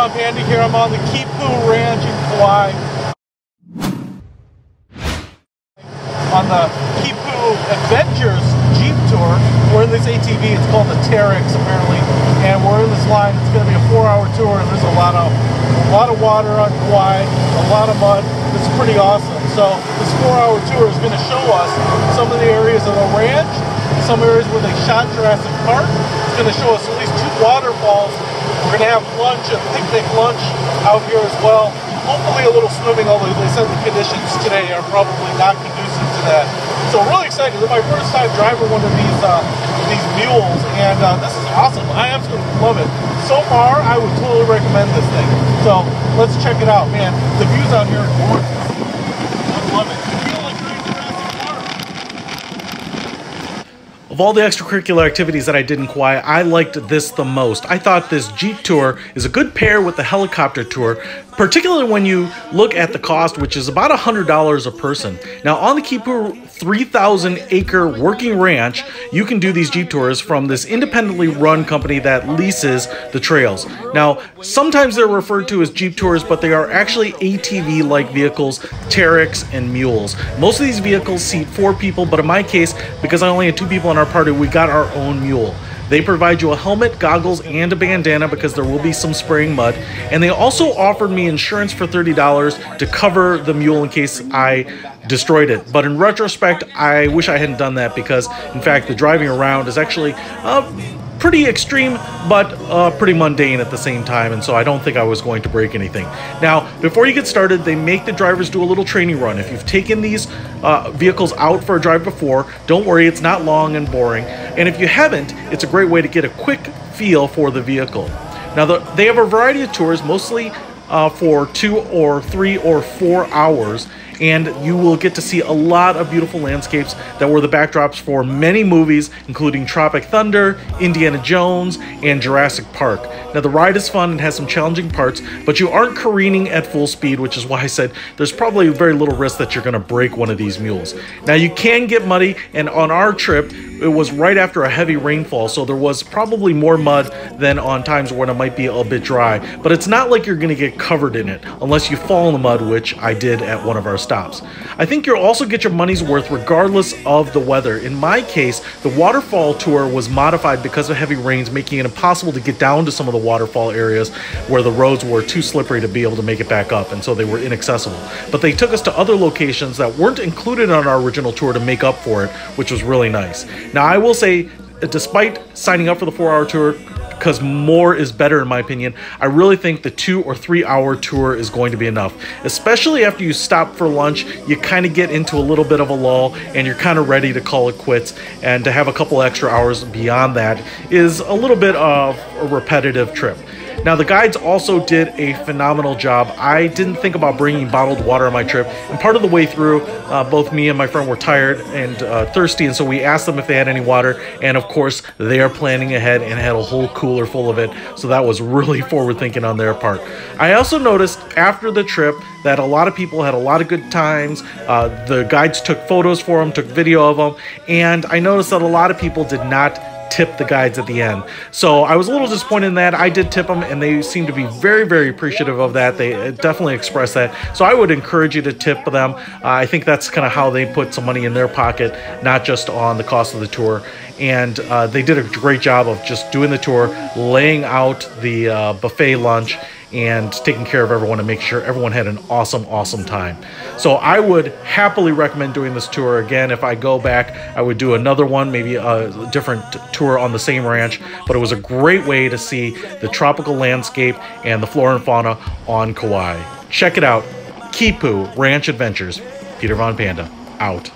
Von Panda here. I'm on the Kipu Ranch in Kauai. On the Kipu Adventures Jeep Tour. We're in this ATV. It's called the Terex apparently, and we're in this line. It's going to be a 4-hour tour, and there's a lot of water on Kauai, a lot of mud. It's pretty awesome. So this 4-hour tour is going to show us some of the areas of the ranch, some areas where they shot Jurassic Park. It's going to show us at least 2 waterfalls. We're going to have lunch, a picnic lunch out here as well. Hopefully a little swimming, although they said the conditions today are probably not conducive to that. So really excited. This is my first time driving one of these mules, and this is awesome. I absolutely love it. So far, I would totally recommend this thing. So let's check it out, man. The views out here are gorgeous. I love it. I feel like we're in Jurassic Park. Of all the extracurricular activities that I did in Kauai, I liked this the most. I thought this Jeep tour is a good pair with the helicopter tour, particularly when you look at the cost, which is about $100 a person. Now, on the Kipu 3,000-acre working ranch, you can do these Jeep tours from this independently run company that leases the trails. Now, sometimes they're referred to as Jeep tours, but they are actually ATV-like vehicles, Terex and mules. Most of these vehicles seat 4 people, but in my case, because I only had 2 people in our party, we got our own mule. They provide you a helmet, goggles, and a bandana because there will be some spraying mud. And they also offered me insurance for $30 to cover the mule in case I destroyed it. But in retrospect, I wish I hadn't done that because, in fact, the driving around is actually pretty extreme, but pretty mundane at the same time, and so I don't think I was going to break anything. Now, before you get started, they make the drivers do a little training run. If you've taken these vehicles out for a drive before, don't worry, it's not long and boring. And if you haven't, it's a great way to get a quick feel for the vehicle. Now, they have a variety of tours, mostly for 2 or 3 or 4 hours, and you will get to see a lot of beautiful landscapes that were the backdrops for many movies, including Tropic Thunder, Indiana Jones, and Jurassic Park. Now, the ride is fun and has some challenging parts, but you aren't careening at full speed, which is why I said there's probably very little risk that you're going to break one of these mules. Now, you can get muddy, and on our trip, it was right after a heavy rainfall, so there was probably more mud than on times when it might be a bit dry. But it's not like you're going to get covered in it, unless you fall in the mud, which I did at one of our stops. I think you'll also get your money's worth regardless of the weather. In my case, the waterfall tour was modified because of heavy rains, making it impossible to get down to some of the waterfall areas where the roads were too slippery to be able to make it back up, and so they were inaccessible. But they took us to other locations that weren't included on our original tour to make up for it, which was really nice. Now, I will say, despite signing up for the 4-hour tour, because more is better in my opinion, I really think the 2 or 3 hour tour is going to be enough. Especially after you stop for lunch, you kind of get into a little bit of a lull and you're kind of ready to call it quits, and to have a couple extra hours beyond that is a little bit of a repetitive trip. Now, the guides also did a phenomenal job. I didn't think about bringing bottled water on my trip, and part of the way through, both me and my friend were tired and thirsty, and so we asked them if they had any water, and of course, they are planning ahead and had a whole cooler full of it, so that was really forward thinking on their part. I also noticed after the trip that a lot of people had a lot of good times. The guides took photos for them, took video of them, and I noticed that a lot of people did not tip the guides at the end. So I was a little disappointed in that. I did tip them, and they seemed to be very, very appreciative of that. They definitely expressed that. So I would encourage you to tip them. I think that's kind of how they put some money in their pocket, not just on the cost of the tour. And they did a great job of just doing the tour, laying out the buffet lunch, and taking care of everyone to make sure everyone had an awesome, awesome time. So I would happily recommend doing this tour again. If I go back, I would do another one, maybe a different tour on the same ranch, but it was a great way to see the tropical landscape and the flora and fauna on Kauai. Check it out. Kipu Ranch Adventures. Peter Von Panda, out.